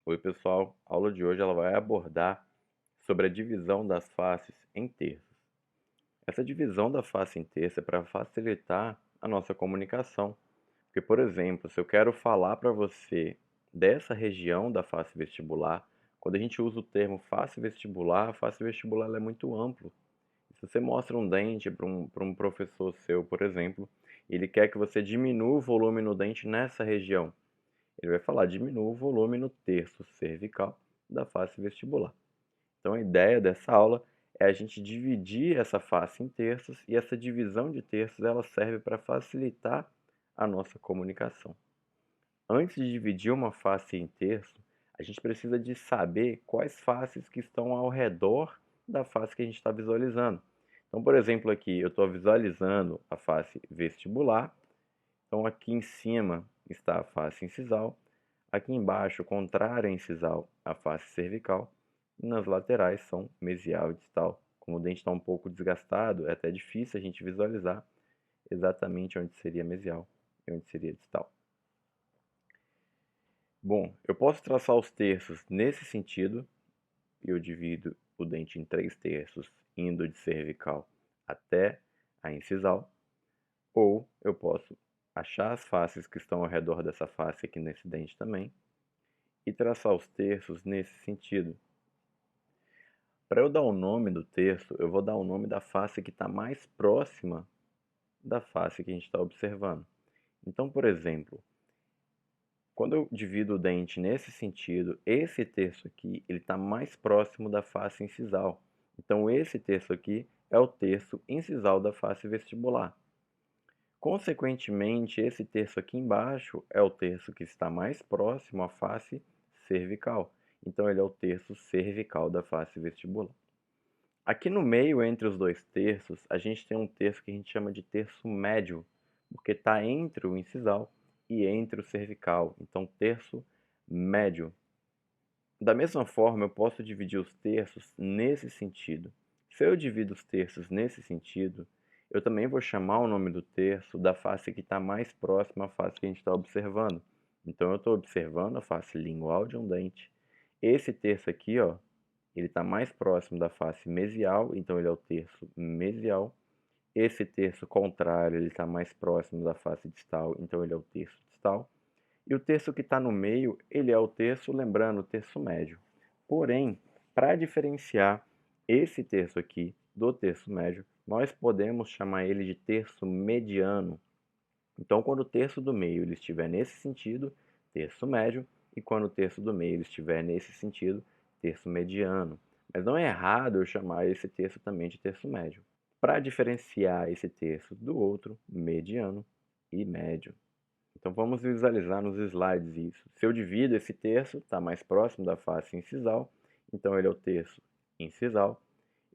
Oi, pessoal. A aula de hoje ela vai abordar sobre a divisão das faces em terços. Essa divisão da face em terços é para facilitar a nossa comunicação. Porque, por exemplo, se eu quero falar para você dessa região da face vestibular, quando a gente usa o termo face vestibular, a face vestibular ela é muito amplo. Se você mostra um dente para um professor seu, por exemplo, e ele quer que você diminua o volume no dente nessa região, ele vai falar diminua o volume no terço cervical da face vestibular. Então a ideia dessa aula é a gente dividir essa face em terços e essa divisão de terços ela serve para facilitar a nossa comunicação. Antes de dividir uma face em terço, a gente precisa de saber quais faces que estão ao redor da face que a gente está visualizando. Então, por exemplo, aqui eu estou visualizando a face vestibular. Então, aqui em cima está a face incisal, aqui embaixo, contrária à incisal, a face cervical, e nas laterais são mesial e distal. Como o dente está um pouco desgastado, é até difícil a gente visualizar exatamente onde seria mesial e onde seria distal. Bom, eu posso traçar os terços nesse sentido, eu divido o dente em 3/3, indo de cervical até a incisal, ou eu posso achar as faces que estão ao redor dessa face aqui nesse dente também e traçar os terços nesse sentido. Para eu dar o nome do terço, eu vou dar o nome da face que está mais próxima da face que a gente está observando. Então, por exemplo, quando eu divido o dente nesse sentido, esse terço aqui ele está mais próximo da face incisal. Então, esse terço aqui é o terço incisal da face vestibular. Consequentemente, esse terço aqui embaixo é o terço que está mais próximo à face cervical. Então, ele é o terço cervical da face vestibular. Aqui no meio, entre os dois terços, a gente tem um terço que a gente chama de terço médio, porque está entre o incisal e entre o cervical. Então, terço médio. Da mesma forma, eu posso dividir os terços nesse sentido. Se eu divido os terços nesse sentido, eu também vou chamar o nome do terço da face que está mais próxima à face que a gente está observando. Então, eu estou observando a face lingual de um dente. Esse terço aqui, ó, ele está mais próximo da face mesial, então ele é o terço mesial. Esse terço contrário, ele está mais próximo da face distal, então ele é o terço distal. E o terço que está no meio, ele é o terço, lembrando, o terço médio. Porém, para diferenciar esse terço aqui do terço médio, nós podemos chamar ele de terço mediano. Então, quando o terço do meio ele estiver nesse sentido, terço médio, e quando o terço do meio ele estiver nesse sentido, terço mediano. Mas não é errado eu chamar esse terço também de terço médio. Para diferenciar esse terço do outro, mediano e médio. Então vamos visualizar nos slides isso. Se eu divido esse terço, está mais próximo da face incisal, então ele é o terço incisal.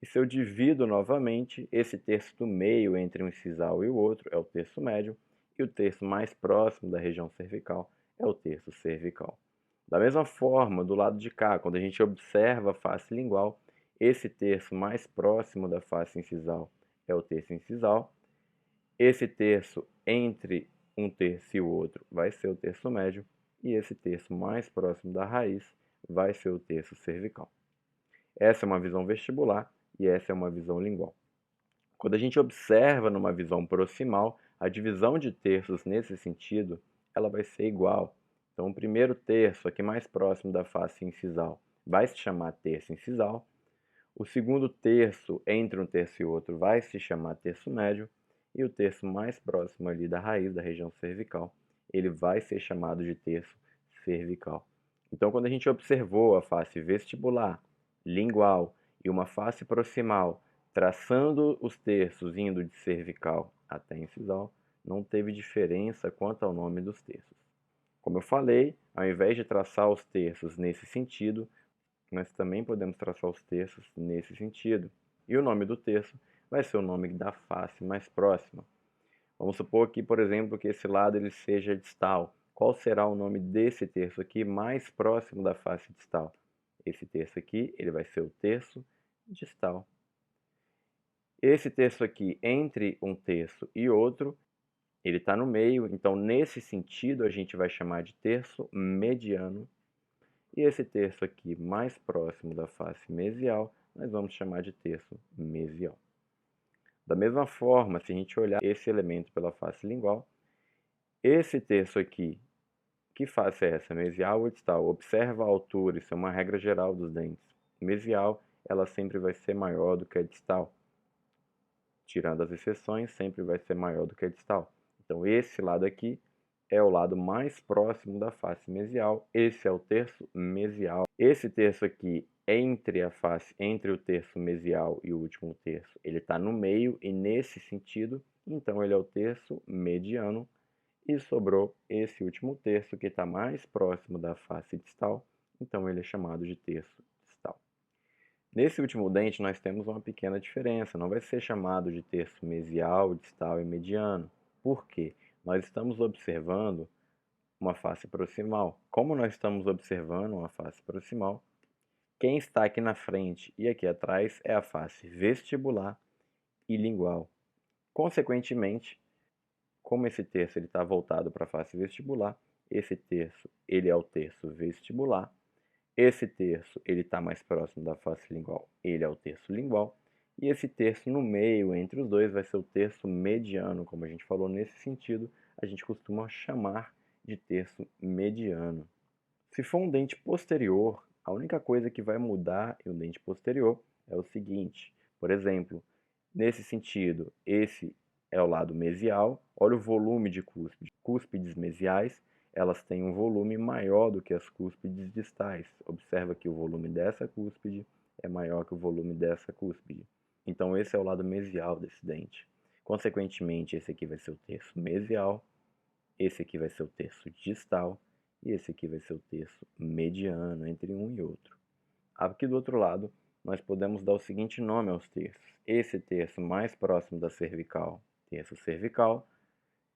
E se eu divido novamente, esse terço do meio entre um incisal e o outro é o terço médio, e o terço mais próximo da região cervical é o terço cervical. Da mesma forma, do lado de cá, quando a gente observa a face lingual, esse terço mais próximo da face incisal é o terço incisal. Esse terço entre um terço e o outro vai ser o terço médio, e esse terço mais próximo da raiz vai ser o terço cervical. Essa é uma visão vestibular e essa é uma visão lingual. Quando a gente observa numa visão proximal, a divisão de terços nesse sentido, ela vai ser igual. Então, o primeiro terço, aqui mais próximo da face incisal, vai se chamar terço incisal. O segundo terço, entre um terço e outro, vai se chamar terço médio. E o terço mais próximo ali da raiz, da região cervical, ele vai ser chamado de terço cervical. Então, quando a gente observou a face vestibular, lingual e uma face proximal, traçando os terços indo de cervical até incisal, não teve diferença quanto ao nome dos terços. Como eu falei, ao invés de traçar os terços nesse sentido, nós também podemos traçar os terços nesse sentido. E o nome do terço vai ser o nome da face mais próxima. Vamos supor aqui, por exemplo, que esse lado ele seja distal. Qual será o nome desse terço aqui mais próximo da face distal? Esse terço aqui, ele vai ser o terço distal. Esse terço aqui, entre um terço e outro, ele está no meio, então nesse sentido a gente vai chamar de terço mediano. E esse terço aqui mais próximo da face mesial, nós vamos chamar de terço mesial. Da mesma forma, se a gente olhar esse elemento pela face lingual, esse terço aqui, que face é essa? Mesial ou distal? Observa a altura, isso é uma regra geral dos dentes. Mesial, ela sempre vai ser maior do que a distal. Tirando as exceções, sempre vai ser maior do que a distal. Então, esse lado aqui é o lado mais próximo da face mesial. Esse é o terço mesial. Esse terço aqui, entre o terço mesial e o último terço, ele está no meio e nesse sentido, então ele é o terço mediano. E sobrou esse último terço que está mais próximo da face distal, então ele é chamado de terço distal. Nesse último dente nós temos uma pequena diferença, não vai ser chamado de terço mesial, distal e mediano. Por quê? Nós estamos observando uma face proximal. Como nós estamos observando uma face proximal, quem está aqui na frente e aqui atrás é a face vestibular e lingual. Consequentemente, como esse terço está voltado para a face vestibular, esse terço ele é o terço vestibular. Esse terço ele está mais próximo da face lingual, ele é o terço lingual. E esse terço no meio, entre os dois, vai ser o terço mediano. Como a gente falou nesse sentido, a gente costuma chamar de terço mediano. Se for um dente posterior, a única coisa que vai mudar em um dente posterior é o seguinte. Por exemplo, nesse sentido, esse é o lado mesial. Olha o volume de cúspide. Cúspides mesiais, elas têm um volume maior do que as cúspides distais. Observa que o volume dessa cúspide é maior que o volume dessa cúspide. Então, esse é o lado mesial desse dente. Consequentemente, esse aqui vai ser o terço mesial, esse aqui vai ser o terço distal, e esse aqui vai ser o terço mediano entre um e outro. Aqui do outro lado, nós podemos dar o seguinte nome aos terços. Esse terço mais próximo da cervical, terço cervical,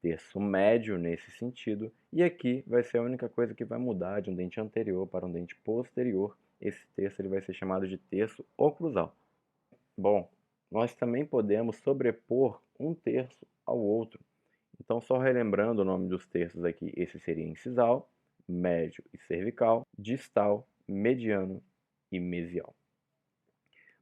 terço médio nesse sentido, e aqui vai ser a única coisa que vai mudar de um dente anterior para um dente posterior. Esse terço ele vai ser chamado de terço oclusal. Bom, nós também podemos sobrepor um terço ao outro. Então, só relembrando o nome dos terços aqui, esse seria incisal, médio e cervical, distal, mediano e mesial.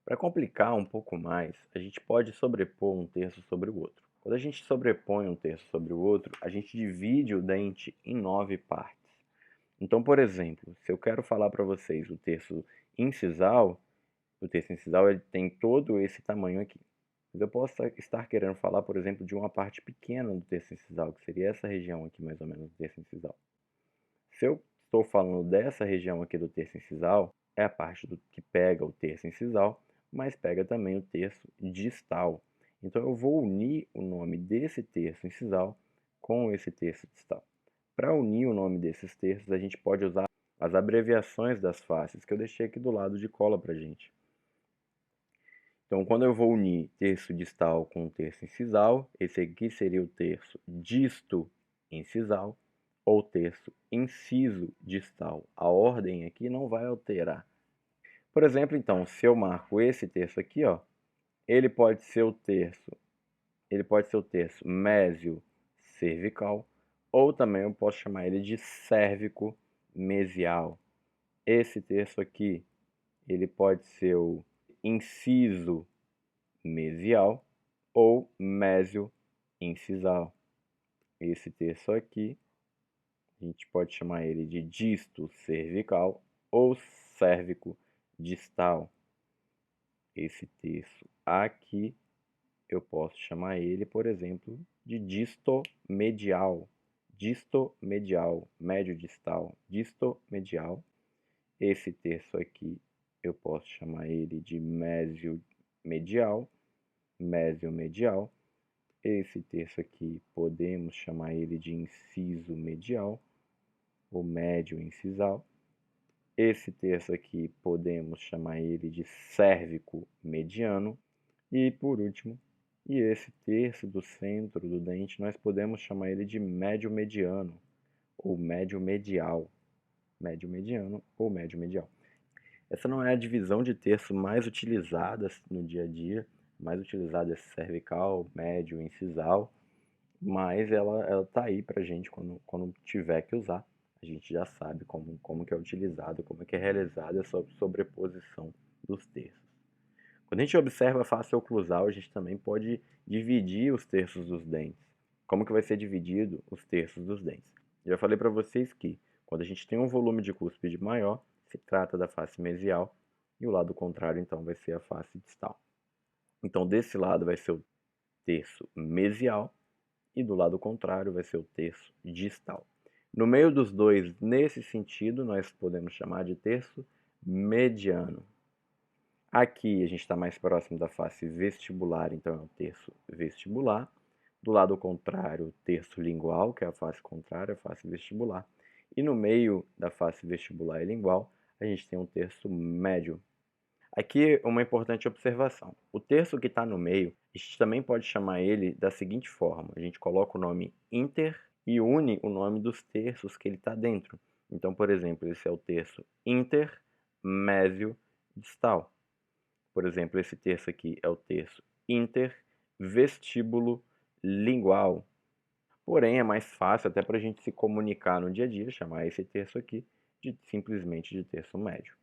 Para complicar um pouco mais, a gente pode sobrepor um terço sobre o outro. Quando a gente sobrepõe um terço sobre o outro, a gente divide o dente em 9 partes. Então, por exemplo, se eu quero falar para vocês o terço incisal ele tem todo esse tamanho aqui. Mas eu posso estar querendo falar, por exemplo, de uma parte pequena do terço incisal, que seria essa região aqui, mais ou menos, do terço incisal. Se eu estou falando dessa região aqui do terço incisal, é a parte que pega o terço incisal, mas pega também o terço distal. Então eu vou unir o nome desse terço incisal com esse terço distal. Para unir o nome desses terços, a gente pode usar as abreviações das faces, que eu deixei aqui do lado de cola para a gente. Então, quando eu vou unir terço distal com terço incisal, esse aqui seria o terço disto-incisal ou terço inciso-distal. A ordem aqui não vai alterar. Por exemplo, então, se eu marco esse terço aqui, ó, ele pode ser o terço mésio-cervical, ou também eu posso chamar ele de cérvico-mesial. Esse terço aqui, ele pode ser o inciso mesial ou mésio-incisal. Esse terço aqui, a gente pode chamar ele de disto cervical ou cérvico distal. Esse terço aqui, eu posso chamar ele, por exemplo, de distomedial. Distomedial, médio distal, distomedial. Esse terço aqui, eu posso chamar ele de mésio-medial, mésio-medial. Esse terço aqui podemos chamar ele de inciso medial ou médio incisal. Esse terço aqui podemos chamar ele de cérvico mediano. E por último, esse terço do centro do dente nós podemos chamar ele de médio mediano ou médio medial. Médio mediano ou médio medial. Essa não é a divisão de terço mais utilizada no dia a dia. Mais utilizada é cervical, médio, incisal, mas ela tá aí pra gente quando tiver que usar. a gente já sabe como que é utilizado, como que é realizada essa sobreposição dos terços. Quando a gente observa a face oclusal, a gente também pode dividir os terços dos dentes. Como que vai ser dividido os terços dos dentes? Eu já falei para vocês que quando a gente tem um volume de cúspide maior, se trata da face mesial, e o lado contrário, então, vai ser a face distal. Então, desse lado vai ser o terço mesial, e do lado contrário vai ser o terço distal. No meio dos dois, nesse sentido, nós podemos chamar de terço mediano. Aqui a gente está mais próximo da face vestibular, então é o terço vestibular. Do lado contrário, o terço lingual, que é a face contrária, a face vestibular. E no meio da face vestibular e lingual, a gente tem um terço médio. Aqui uma importante observação. O terço que está no meio, a gente também pode chamar ele da seguinte forma. A gente coloca o nome inter e une o nome dos terços que ele está dentro. Então, por exemplo, esse é o terço intermésio distal. Por exemplo, esse terço aqui é o terço intervestíbulo lingual. Porém, é mais fácil até para a gente se comunicar no dia a dia, chamar esse terço aqui simplesmente de terço médio.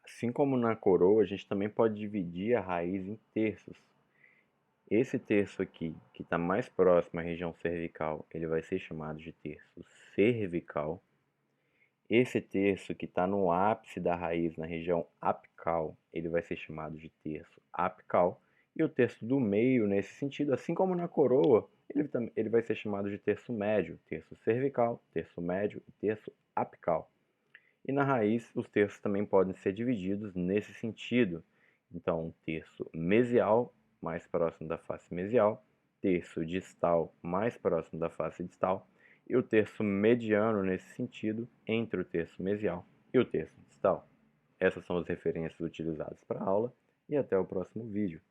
Assim como na coroa, a gente também pode dividir a raiz em terços. Esse terço aqui, que está mais próximo à região cervical, ele vai ser chamado de terço cervical. Esse terço que está no ápice da raiz, na região apical, ele vai ser chamado de terço apical. E o terço do meio, nesse sentido, assim como na coroa, ele vai ser chamado de terço médio, terço cervical, terço médio e terço apical. E na raiz, os terços também podem ser divididos nesse sentido. Então, um terço mesial, mais próximo da face mesial, terço distal, mais próximo da face distal, e o terço mediano nesse sentido, entre o terço mesial e o terço distal. Essas são as referências utilizadas para a aula, e até o próximo vídeo.